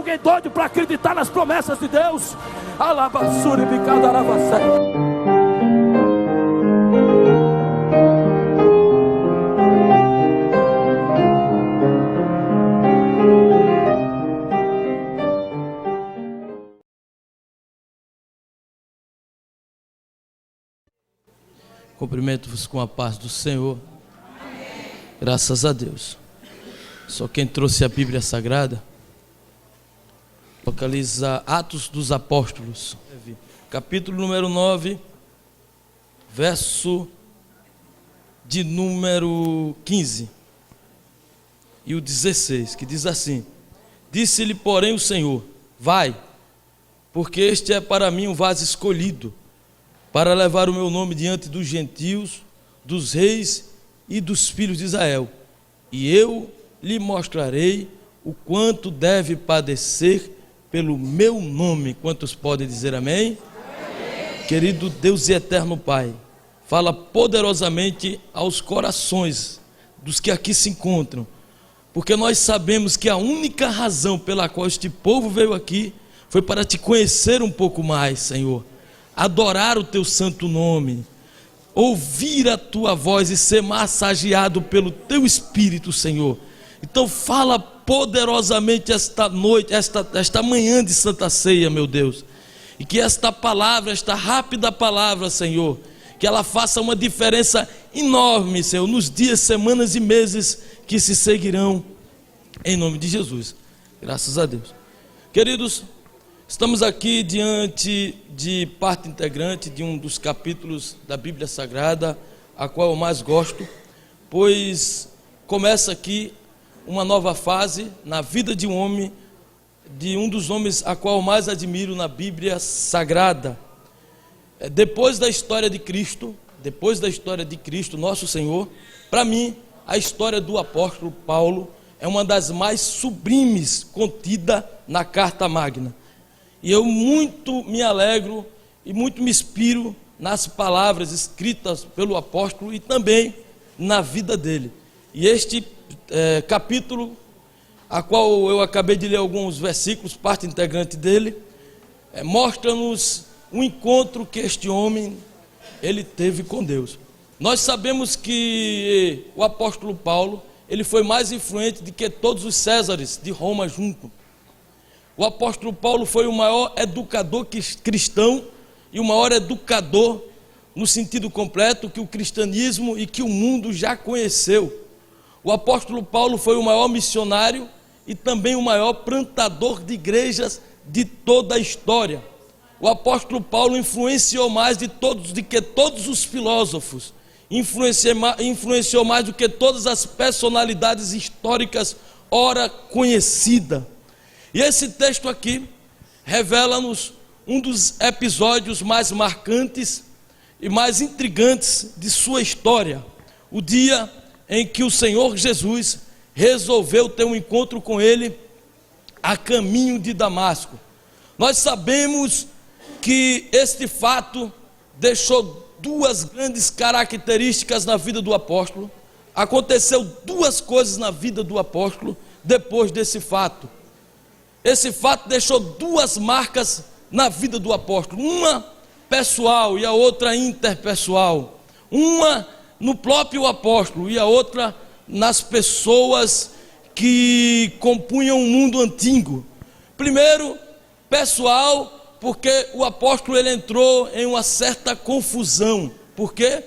alguém doido para acreditar nas promessas de Deus? Alabassuri bicadaravasai. Cumprimento-vos com a paz do Senhor. Graças a Deus. Só quem trouxe a Bíblia Sagrada localiza Atos dos Apóstolos, capítulo número 9, verso de número 15 e o 16, que diz assim: Disse-lhe, porém, o Senhor: Vai, porque este é para mim um vaso escolhido, para levar o meu nome diante dos gentios, dos reis e dos filhos de Israel, e eu lhe mostrarei o quanto deve padecer pelo meu nome. Quantos podem dizer amém? Amém. Querido Deus e eterno Pai, fala poderosamente aos corações dos que aqui se encontram, porque nós sabemos que a única razão pela qual este povo veio aqui foi para te conhecer um pouco mais, Senhor, adorar o teu santo nome, ouvir a tua voz e ser massageado pelo teu Espírito, Senhor. Então fala poderosamente esta noite, esta manhã de Santa Ceia, meu Deus, e que esta palavra, esta rápida palavra, Senhor, que ela faça uma diferença enorme, Senhor, nos dias, semanas e meses que se seguirão, em nome de Jesus. Graças a Deus. Queridos, estamos aqui diante de parte integrante de um dos capítulos da Bíblia Sagrada, a qual eu mais gosto, pois começa aqui uma nova fase na vida de um homem, de um dos homens a qual eu mais admiro na Bíblia Sagrada. Depois da história de Cristo, nosso Senhor, para mim, a história do apóstolo Paulo é uma das mais sublimes contida na Carta Magna. E eu muito me alegro e muito me inspiro nas palavras escritas pelo apóstolo e também na vida dele. E este capítulo, a qual eu acabei de ler alguns versículos, parte integrante dele, mostra-nos um encontro que este homem ele teve com Deus. Nós sabemos que o apóstolo Paulo, ele foi mais influente do que todos os Césares de Roma junto. O apóstolo Paulo foi o maior educador cristão e o maior educador no sentido completo que o cristianismo e que o mundo já conheceu. O apóstolo Paulo foi o maior missionário e também o maior plantador de igrejas de toda a história. O apóstolo Paulo influenciou mais do que todos os filósofos, influenciou mais do que todas as personalidades históricas ora conhecidas. E esse texto aqui revela-nos um dos episódios mais marcantes e mais intrigantes de sua história, o dia em que o Senhor Jesus resolveu ter um encontro com ele a caminho de Damasco. Nós sabemos que este fato deixou duas grandes características na vida do apóstolo. Aconteceu duas coisas na vida do apóstolo depois desse fato. Esse fato deixou duas marcas na vida do apóstolo, uma pessoal e a outra interpessoal, uma no próprio apóstolo e a outra nas pessoas que compunham o mundo antigo. Primeiro, pessoal, porque o apóstolo ele entrou em uma certa confusão. Por quê?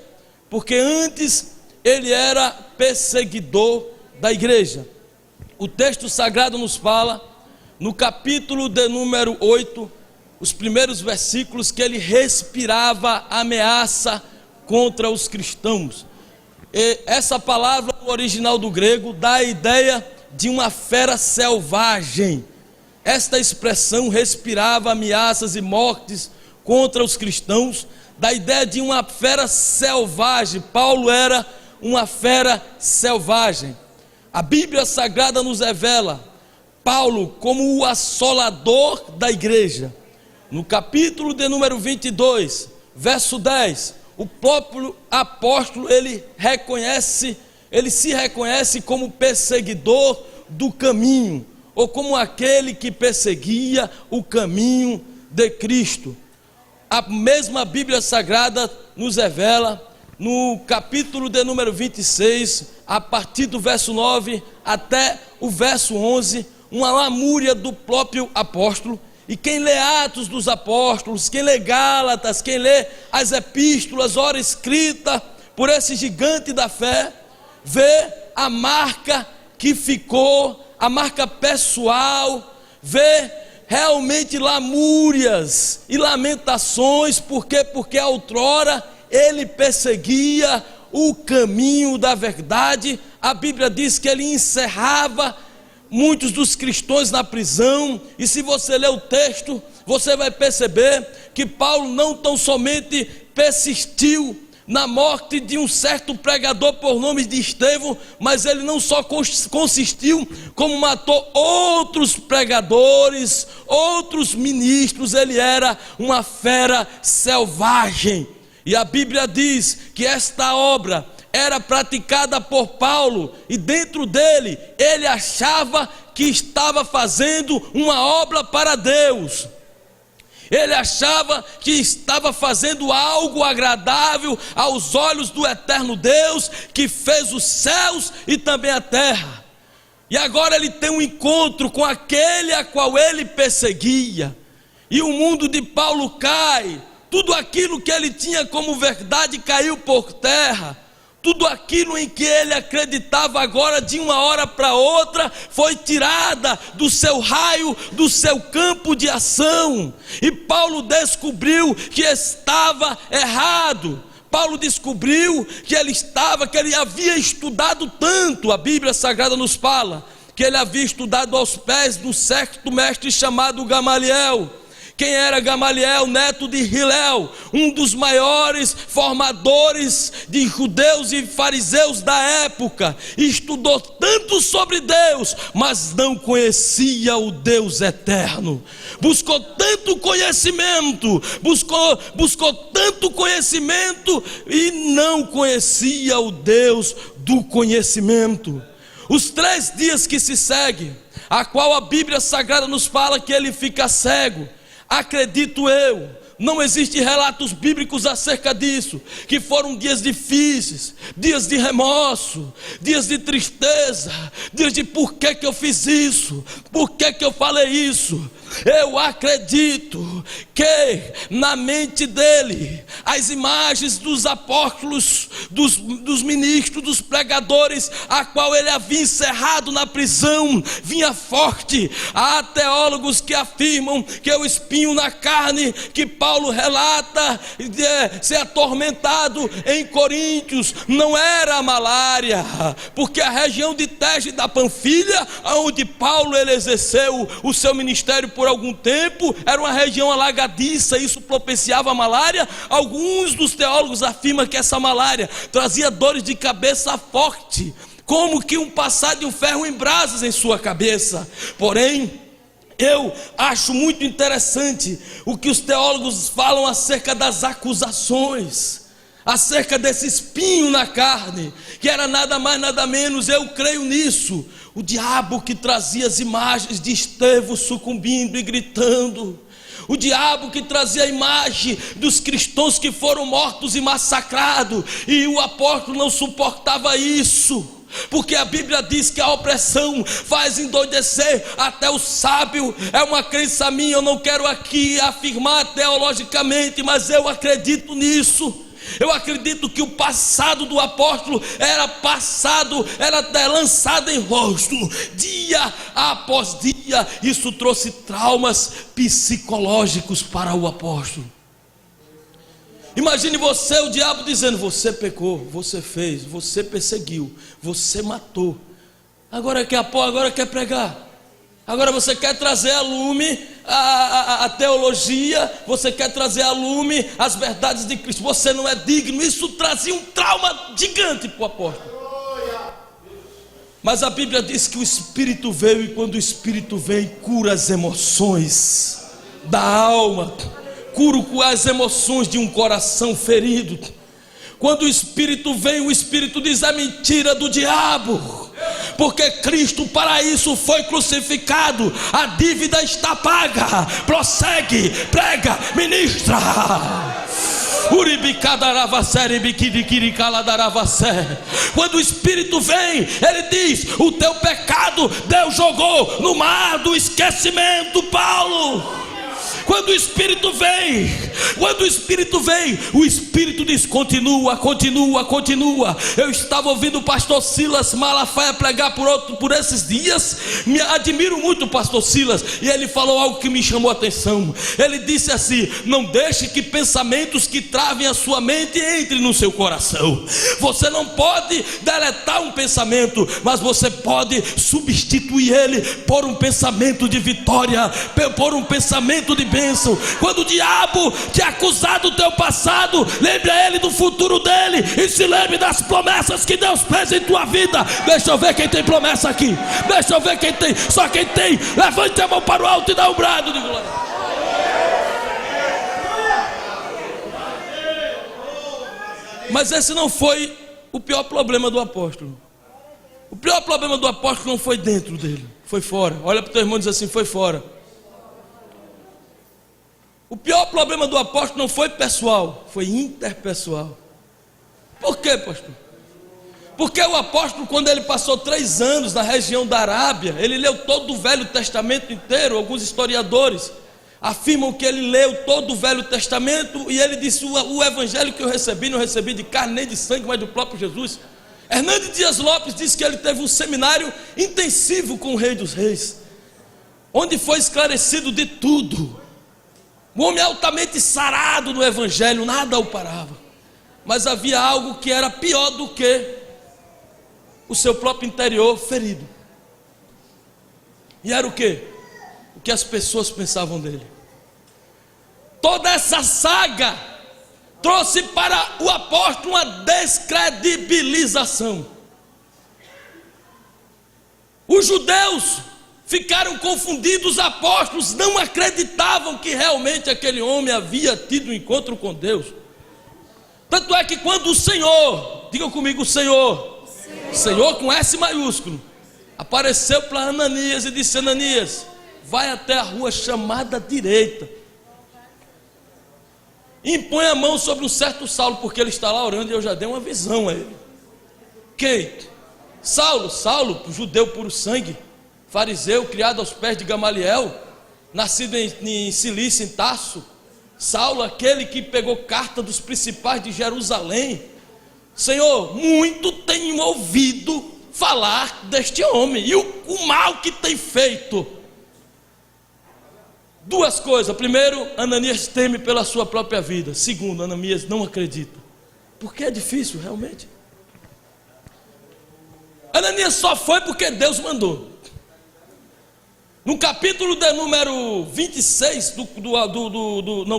Porque antes ele era perseguidor da igreja. O texto sagrado nos fala, no capítulo de número 8, os primeiros versículos, que ele respirava ameaça contra os cristãos. E essa palavra no original do grego dá a ideia de uma fera selvagem. Esta expressão, respirava ameaças e mortes contra os cristãos, dá a ideia de uma fera selvagem. Paulo era uma fera selvagem. A Bíblia Sagrada nos revela Paulo como o assolador da igreja. No capítulo de número 22, verso 10, o próprio apóstolo ele se reconhece como perseguidor do caminho, ou como aquele que perseguia o caminho de Cristo. A mesma Bíblia Sagrada nos revela, no capítulo de número 26, a partir do verso 9 até o verso 11, uma lamúria do próprio apóstolo. E quem lê Atos dos Apóstolos, quem lê Gálatas, quem lê as epístolas, ora escrita por esse gigante da fé, vê a marca que ficou, a marca pessoal, vê realmente lamúrias e lamentações. Por quê? Porque outrora ele perseguia o caminho da verdade. A Bíblia diz que ele encerrava muitos dos cristãos na prisão. E se você ler o texto, você vai perceber que Paulo não tão somente persistiu na morte de um certo pregador por nome de Estevão, mas ele não só consistiu, como matou outros pregadores, outros ministros. Ele era uma fera selvagem. E a Bíblia diz que esta obra era praticada por Paulo, e dentro dele, ele achava que estava fazendo uma obra para Deus. Ele achava que estava fazendo algo agradável aos olhos do eterno Deus, que fez os céus e também a terra. E agora ele tem um encontro com aquele a qual ele perseguia, e o mundo de Paulo cai. Tudo aquilo que ele tinha como verdade caiu por terra. Tudo aquilo em que ele acreditava agora, de uma hora para outra, foi tirada do seu raio, do seu campo de ação. E Paulo descobriu que estava errado. Paulo descobriu que ele havia estudado tanto. A Bíblia Sagrada nos fala que ele havia estudado aos pés do certo mestre chamado Gamaliel. Quem era Gamaliel? Neto de Hilel, um dos maiores formadores de judeus e fariseus da época. Estudou tanto sobre Deus, mas não conhecia o Deus eterno. Buscou tanto conhecimento, buscou tanto conhecimento e não conhecia o Deus do conhecimento. Os 3 dias que se seguem, a qual a Bíblia Sagrada nos fala que ele fica cego, acredito eu, não existem relatos bíblicos acerca disso, que foram dias difíceis, dias de remorso, dias de tristeza, dias de por que eu fiz isso, por que eu falei isso. Eu acredito que na mente dele, as imagens dos apóstolos, dos ministros, dos pregadores, a qual ele havia encerrado na prisão, vinha forte. Há teólogos que afirmam que o espinho na carne que Paulo relata ser atormentado em Coríntios não era a malária, porque a região de Tege da Panfilha, onde Paulo ele exerceu o seu ministério por algum tempo, era uma região alagadiça. Isso propiciava a malária. Alguns dos teólogos afirmam que essa malária trazia dores de cabeça forte, como que um passar de um ferro em brasas em sua cabeça. Porém, eu acho muito interessante o que os teólogos falam acerca das acusações, acerca desse espinho na carne, que era nada mais nada menos, eu creio nisso, o diabo que trazia as imagens de Estevão sucumbindo e gritando, o diabo que trazia a imagem dos cristãos que foram mortos e massacrados, e o apóstolo não suportava isso, porque a Bíblia diz que a opressão faz endoidecer até o sábio. É uma crença minha, eu não quero aqui afirmar teologicamente, mas eu acredito nisso. Eu acredito que o passado do apóstolo era lançado em rosto, dia após dia. Isso trouxe traumas psicológicos para o apóstolo. Imagine você, o diabo dizendo: você pecou, você fez, você perseguiu, você matou. Agora quer pregar. Agora você quer trazer a lume a teologia, você quer trazer a lume as verdades de Cristo. Você não é digno. Isso trazia um trauma gigante para o apóstolo. Mas a Bíblia diz que o Espírito veio, e quando o Espírito vem, cura as emoções da alma, cura as emoções de um coração ferido. Quando o Espírito vem, o Espírito diz: é mentira do diabo, porque Cristo para isso foi crucificado. A dívida está paga. Prossegue, prega, ministra. Quando o Espírito vem, ele diz: o teu pecado Deus jogou no mar do esquecimento, Paulo. Quando o Espírito vem, o Espírito diz: continua, continua, continua. Eu estava ouvindo o pastor Silas Malafaia pregar por esses dias. Me admiro muito o pastor Silas, e ele falou algo que me chamou a atenção. Ele disse assim: não deixe que pensamentos que travem a sua mente entrem no seu coração. Você não pode deletar um pensamento, mas você pode substituir ele por um pensamento de vitória, por um pensamento de bênção. Quando o diabo te acusar do teu passado, lembre a ele do futuro dele, e se lembre das promessas que Deus fez em tua vida. Deixa eu ver quem tem promessa aqui. Deixa eu ver quem tem. Só quem tem, levante a mão para o alto e dá um brado de glória. Mas esse não foi o pior problema do apóstolo. O pior problema do apóstolo não foi dentro dele, foi fora. Olha para o teu irmão e diz assim: foi fora. O pior problema do apóstolo não foi pessoal, foi interpessoal. Por quê, pastor? Porque o apóstolo, quando ele passou 3 anos na região da Arábia, ele leu todo o Velho Testamento inteiro. Alguns historiadores afirmam que ele leu todo o Velho Testamento, e ele disse: o evangelho que eu recebi, não recebi de carne nem de sangue, mas do próprio Jesus. Hernandes Dias Lopes disse que ele teve um seminário intensivo com o Rei dos Reis, onde foi esclarecido de tudo. Um homem altamente sarado no evangelho, nada o parava. Mas havia algo que era pior do que o seu próprio interior ferido. E era o quê? O que as pessoas pensavam dele. Toda essa saga trouxe para o apóstolo uma descredibilização. Os judeus ficaram confundidos, os apóstolos não acreditavam que realmente aquele homem havia tido um encontro com Deus. Tanto é que quando o Senhor, digam comigo, o Senhor, Senhor com S maiúsculo, apareceu para Ananias e disse: Ananias, vai até a rua chamada direita, impõe a mão sobre um certo Saulo, porque ele está lá orando, e eu já dei uma visão a ele. Quem? Saulo, judeu puro sangue, fariseu, criado aos pés de Gamaliel, nascido em Cilícia, em Tarso. Saulo, aquele que pegou carta dos principais de Jerusalém. Senhor, muito tenho ouvido falar deste homem, e o mal que tem feito. 2 coisas: primeiro, Ananias teme pela sua própria vida. Segundo, Ananias não acredita, porque é difícil realmente. Ananias só foi porque Deus mandou. No capítulo de número 26,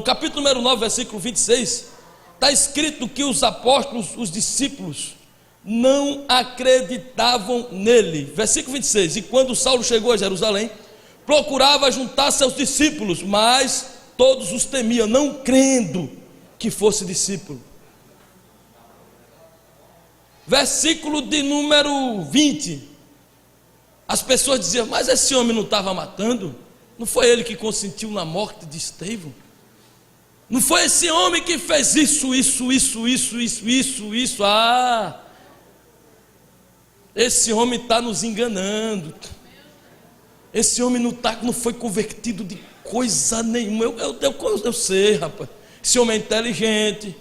capítulo número 9, versículo 26, está escrito que os apóstolos, os discípulos, não acreditavam nele. Versículo 26: e quando Saulo chegou a Jerusalém, procurava juntar seus discípulos, mas todos os temiam, não crendo que fosse discípulo. Versículo de número 20, as pessoas diziam: mas esse homem não estava matando? Não foi ele que consentiu na morte de Estevão? Não foi esse homem que fez isso? Ah, esse homem está nos enganando. Esse homem não foi convertido de coisa nenhuma. Eu sei, rapaz. Esse homem é inteligente,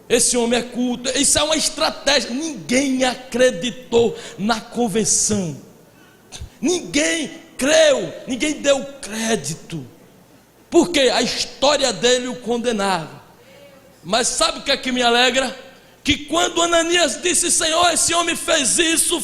esse homem é culto. Isso é uma estratégia. Ninguém acreditou na convenção. Ninguém creu, ninguém deu crédito, porque a história dele o condenava. Mas sabe o que é que me alegra? Que quando Ananias disse: Senhor, esse homem fez isso,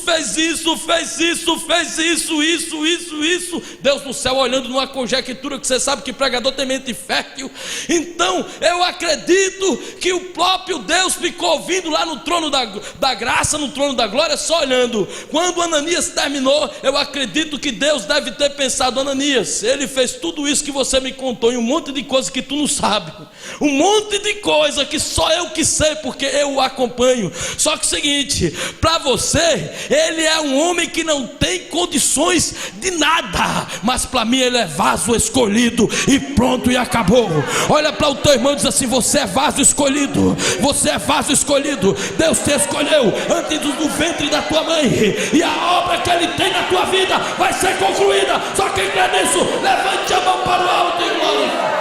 Deus no céu olhando numa conjectura, que você sabe que pregador tem mente fértil. Então eu acredito que o próprio Deus ficou ouvindo lá no trono da graça, no trono da glória, só olhando. Quando Ananias terminou, eu acredito que Deus deve ter pensado: Ananias, ele fez tudo isso que você me contou, e um monte de coisa que tu não sabe, um monte de coisa que só eu que sei, porque eu acredito acompanho. Só que é o seguinte, para você, ele é um homem que não tem condições de nada, mas para mim ele é vaso escolhido e pronto e acabou. Olha para o teu irmão e diz assim: você é vaso escolhido, você é vaso escolhido. Deus te escolheu antes do ventre da tua mãe, e a obra que ele tem na tua vida vai ser concluída. Só quem crê nisso, levante a mão para o alto e glória.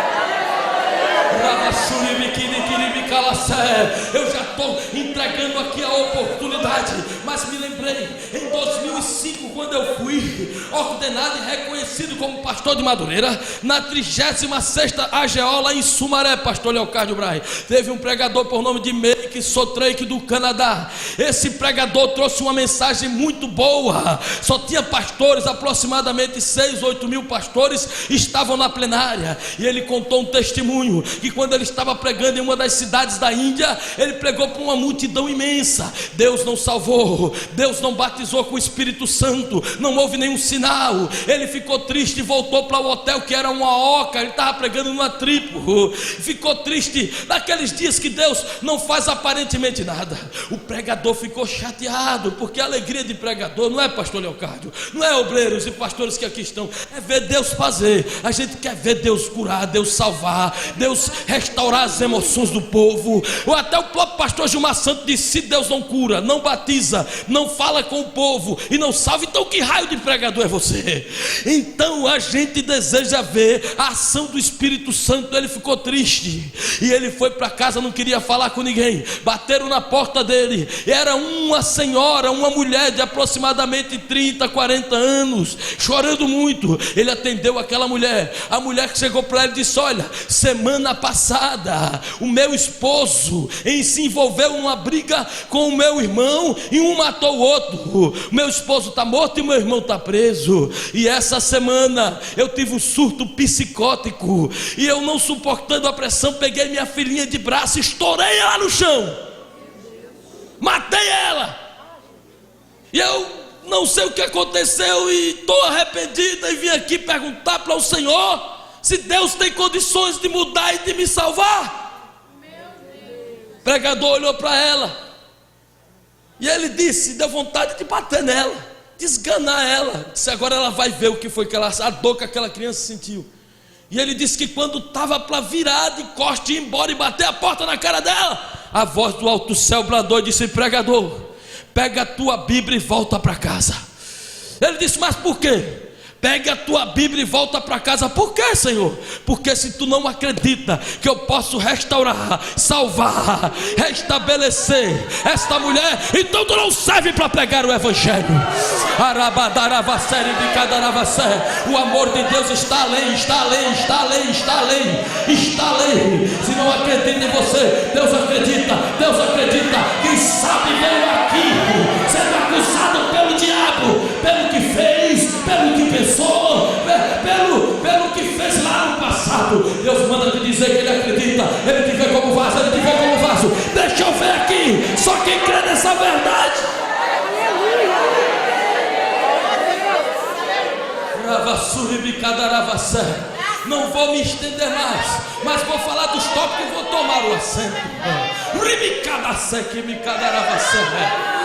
Eu já estou entregando aqui a oportunidade, mas me lembrei em 2005, quando eu fui ordenado e reconhecido como pastor de Madureira, na 36ª AGO lá em Sumaré, pastor Leocádio Braz. Teve um pregador por nome de Meike Sotrake do Canadá. Esse pregador trouxe uma mensagem muito boa. Só tinha pastores, aproximadamente 6, 8 mil pastores estavam na plenária, e ele contou um testemunho que quando ele estava pregando em uma das cidades da Índia, ele pregou para uma multidão imensa. Deus não salvou, Deus não batizou com o Espírito Santo, não houve nenhum sinal. Ele ficou triste e voltou para o hotel, que era uma oca. Ele estava pregando numa tribo, ficou triste naqueles dias que Deus não faz aparentemente nada. O pregador ficou chateado, porque a alegria de pregador não é pastor Leocádio, não é obreiros e pastores que aqui estão, é ver Deus fazer. A gente quer ver Deus curar, Deus salvar, Deus restaurar as emoções do povo. Ou até o próprio pastor Gilmar Santos disse: se Deus não cura, não batiza, não fala com o povo e não salva, então que raio de pregador é você? Então a gente deseja ver a ação do Espírito Santo. Ele ficou triste e ele foi para casa, não queria falar com ninguém. Bateram na porta dele, era uma senhora, uma mulher de aproximadamente 30, 40 anos, chorando muito. Ele atendeu aquela mulher. A mulher que chegou para ele disse: olha, semana passada o meu esposo se envolveu numa briga com o meu irmão e um matou o outro. Meu esposo está morto e meu irmão está preso. E essa semana eu tive um surto psicótico e eu, não suportando a pressão, peguei minha filhinha de braço, estourei ela no chão, matei ela. E eu não sei o que aconteceu e estou arrependida e vim aqui perguntar para o Senhor se Deus tem condições de mudar e de me salvar. O pregador olhou para ela e ele disse, deu vontade de bater nela, de esganar ela. Disse: agora ela vai ver o que foi a dor que aquela criança sentiu. E ele disse que quando estava para virar de costas e ir embora e bater a porta na cara dela, a voz do alto céu bradou e disse: pregador, pega a tua Bíblia e volta para casa. Ele disse: mas por quê? Pega a tua Bíblia e volta para casa. Por quê, Senhor? Porque se tu não acredita que eu posso restaurar, salvar, restabelecer esta mulher, então tu não serve para pregar o Evangelho. O amor de Deus está além, está além, está além, está além, está além. Se não acredita em você, Deus acredita. Deus acredita. Quem sabe veio aqui sendo acusado pelo diabo, pelo que fez, pelo que pensou, pelo que fez lá no passado. Deus manda te dizer que Ele acredita. Ele te vê como vaso, Ele te vê como vaso. Deixa eu ver aqui, só quem crê nessa verdade. Não vou me estender mais, mas vou falar dos tópicos e vou tomar o assento.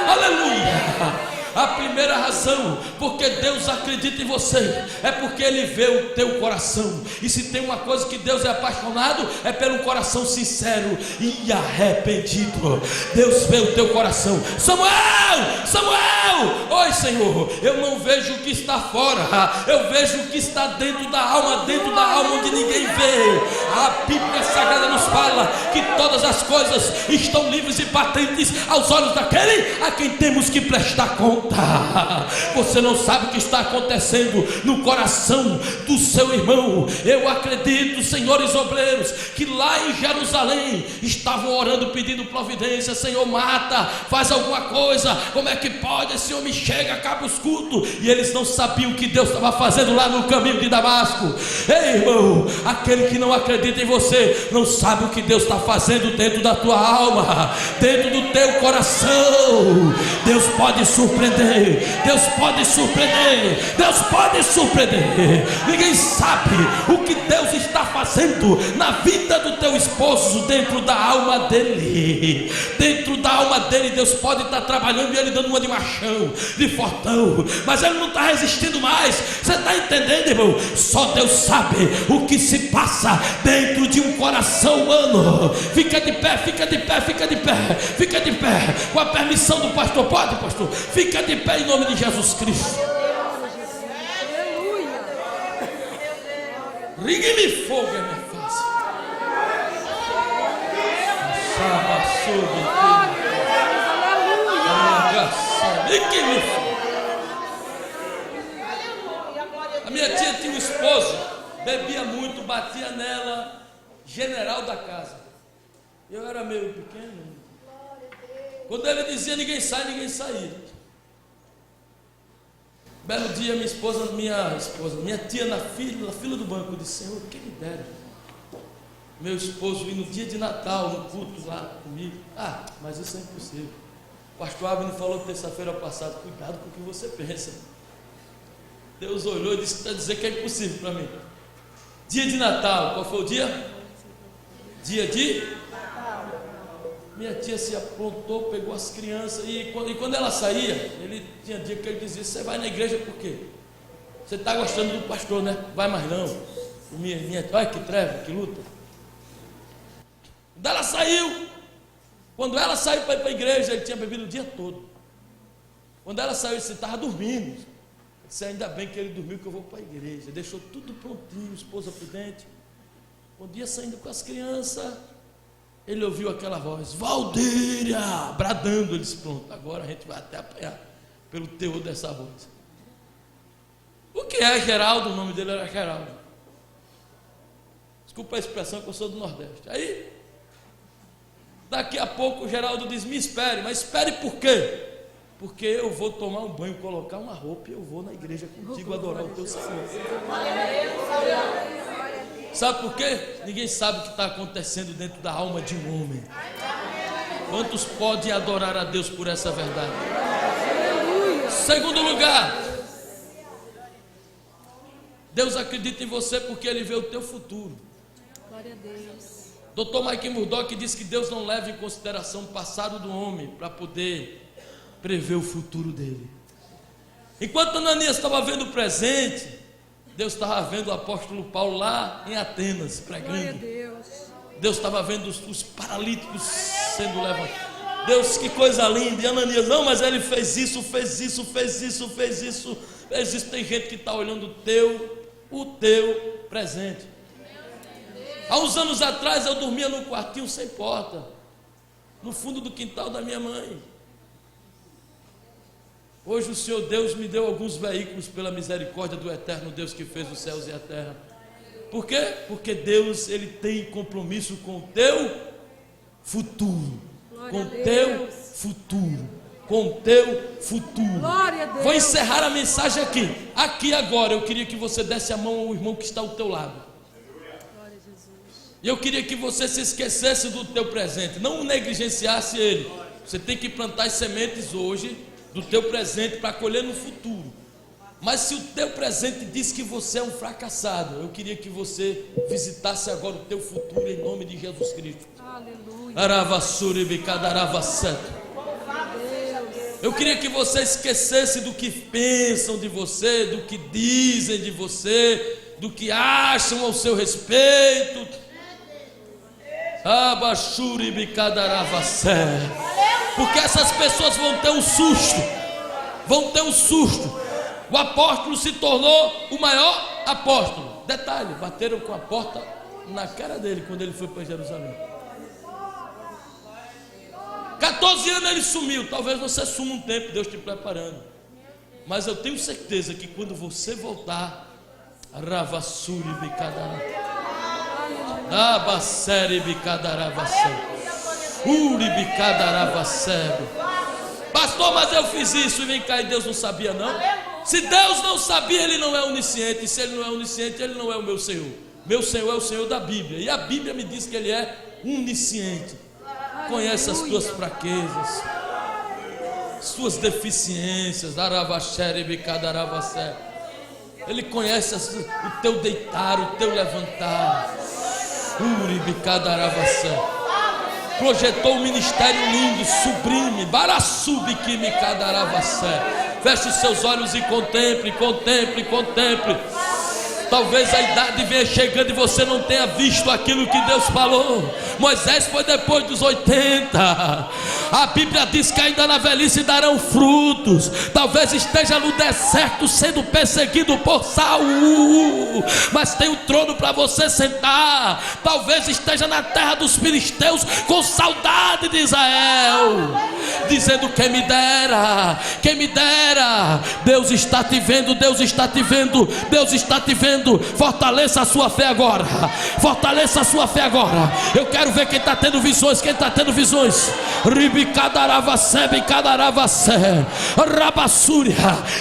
Aleluia. A primeira razão porque Deus acredita em você é porque Ele vê o teu coração. E se tem uma coisa que Deus é apaixonado, é pelo coração sincero e arrependido. Deus vê o teu coração. Samuel, Samuel, oi Senhor, eu não vejo o que está fora, eu vejo o que está dentro da alma onde ninguém vê. A Bíblia Sagrada nos fala que todas as coisas estão livres e patentes aos olhos daquele a quem temos que prestar conta. Você não sabe o que está acontecendo no coração do seu irmão. Eu acredito, senhores obreiros, que lá em Jerusalém estavam orando, pedindo providência. Senhor, mata, faz alguma coisa. Como é que pode? Esse homem chega, acaba os cultos. E eles não sabiam o que Deus estava fazendo lá no caminho de Damasco. Ei, irmão, aquele que não acredita acredita em você não sabe o que Deus está fazendo dentro da tua alma, dentro do teu coração. Deus pode surpreender, Deus pode surpreender, Deus pode surpreender. Ninguém sabe o que Deus está fazendo na vida do teu esposo, dentro da alma dele. Dentro da alma dele, Deus pode estar trabalhando e ele dando uma de machão, de fortão, mas ele não está resistindo mais. Você está entendendo, irmão? Só Deus sabe o que se passa dentro de um coração humano. Fica de pé, fica de pé, fica de pé, fica de pé, com a permissão do pastor. Pode, pastor? Fica de pé em nome de Jesus Cristo. Rigue-me fogo é minha face. A minha tia tinha um esposo, bebia muito, batia nela, general da casa. Eu era meio pequeno. Quando ele dizia ninguém sai, ninguém saía. Belo dia minha tia na fila do banco disse: Senhor, o que me dera meu esposo ir no dia de Natal, no culto lá comigo. Mas isso é impossível. O pastor Abner falou terça-feira passada: cuidado com o que você pensa. Deus olhou e disse: está dizendo que é impossível para mim. Dia de Natal, qual foi o dia? Dia de minha tia se aprontou, pegou as crianças e quando ela saía, ele tinha dia que ele dizia: você vai na igreja por quê? Você está gostando do pastor, né? Vai mais não. Olha que treva, que luta. Quando ela saiu para ir para a igreja, ele tinha bebido o dia todo. Quando ela saiu, ele estava dormindo. Ele disse: ainda bem que ele dormiu, que eu vou para a igreja. Deixou tudo prontinho, esposa prudente. Um dia saindo com as crianças, ele ouviu aquela voz: Valdíria, bradando. Ele disse: pronto, agora a gente vai até apanhar pelo teor dessa voz. O que é Geraldo? O nome dele era Geraldo. Desculpa a expressão, que eu sou do Nordeste. Aí, daqui a pouco o Geraldo diz: me espere. Mas espere por quê? Porque eu vou tomar um banho, colocar uma roupa e eu vou na igreja contigo adorar o teu Senhor. Sabe por quê? Ninguém sabe o que está acontecendo dentro da alma de um homem. Quantos podem adorar a Deus por essa verdade? Segundo lugar, Deus acredita em você porque Ele vê o teu futuro. Glória a Deus. Dr. Mike Murdock diz que Deus não leva em consideração o passado do homem para poder prever o futuro dele. Enquanto Ananias estava vendo o presente, Deus estava vendo o apóstolo Paulo lá em Atenas pregando. Deus estava vendo os paralíticos sendo levantados. Deus, que coisa linda. E Ananias: não, mas ele fez isso. Tem gente que está olhando o teu presente. Há uns anos atrás eu dormia num quartinho sem porta, no fundo do quintal da minha mãe. Hoje o Senhor Deus me deu alguns veículos pela misericórdia do eterno Deus que fez os céus e a terra. Por quê? Porque Deus, Ele tem compromisso com o teu futuro. Com o teu futuro. Com o teu futuro. Vou encerrar a mensagem aqui. Aqui agora eu queria que você desse a mão ao irmão que está ao teu lado. E eu queria que você se esquecesse do teu presente, não negligenciasse ele. Você tem que plantar as sementes hoje do teu presente para colher no futuro. Mas se o teu presente diz que você é um fracassado, eu queria que você visitasse agora o teu futuro em nome de Jesus Cristo. Aleluia. Eu queria que você esquecesse do que pensam de você, do que dizem de você, do que acham ao seu respeito. Porque essas pessoas vão ter um susto. O apóstolo se tornou o maior apóstolo. Detalhe: bateram com a porta na cara dele quando ele foi para Jerusalém. 14 anos ele sumiu. Talvez você suma um tempo, Deus te preparando. Mas eu tenho certeza que quando você voltar, Ravassuri Bicadara, Abacere Bicadaravassere, Uri Bicadaravacere. Pastor, mas eu fiz isso e vem cá, e Deus não sabia não? Se Deus não sabia, Ele não é onisciente. E se Ele não é onisciente, Ele não é o meu Senhor. Meu Senhor é o Senhor da Bíblia. E a Bíblia me diz que Ele é onisciente. Conhece as tuas fraquezas, suas deficiências. Ele conhece o teu deitar, o teu levantar. Projetou um ministério lindo, sublime. Feche os seus olhos e contemple, contemple, contemple. Talvez a idade venha chegando e você não tenha visto aquilo que Deus falou. Moisés foi depois dos 80. A Bíblia diz que ainda na velhice darão frutos. Talvez esteja no deserto sendo perseguido por Saul, mas tem um trono para você sentar. Talvez esteja na terra dos filisteus com saudade de Israel, dizendo: quem me dera, quem me dera. Deus está te vendo, Deus está te vendo, Deus está te vendo. Fortaleça a sua fé agora, fortaleça a sua fé agora. Eu quero ver quem está tendo visões, quem está tendo visões.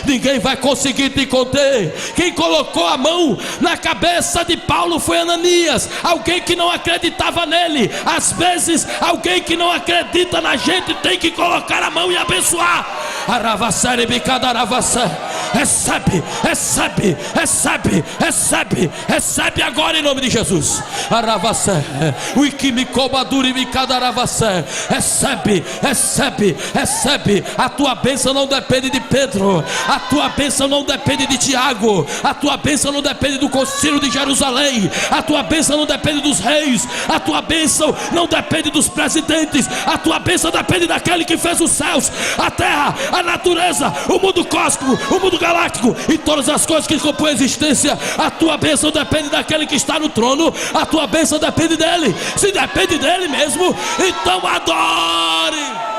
Ninguém vai conseguir te conter. Quem colocou a mão na cabeça de Paulo foi Ananias, alguém que não acreditava nele. Às vezes alguém que não acredita na gente tem que colocar a mão e abençoar. Recebe, recebe, recebe, recebe, recebe agora em nome de Jesus. Recebe, recebe, recebe. A tua bênção não depende de Pedro, a tua bênção não depende de Tiago, a tua bênção não depende do concílio de Jerusalém, a tua bênção não depende dos reis, a tua bênção não depende dos presidentes, a tua bênção depende daquele que fez os céus, a terra, a natureza, o mundo cósmico, o mundo galáctico e todas as coisas que compõem a existência. A tua bênção depende daquele que está no trono, a tua bênção depende dele. Se depende dele mesmo, então adore.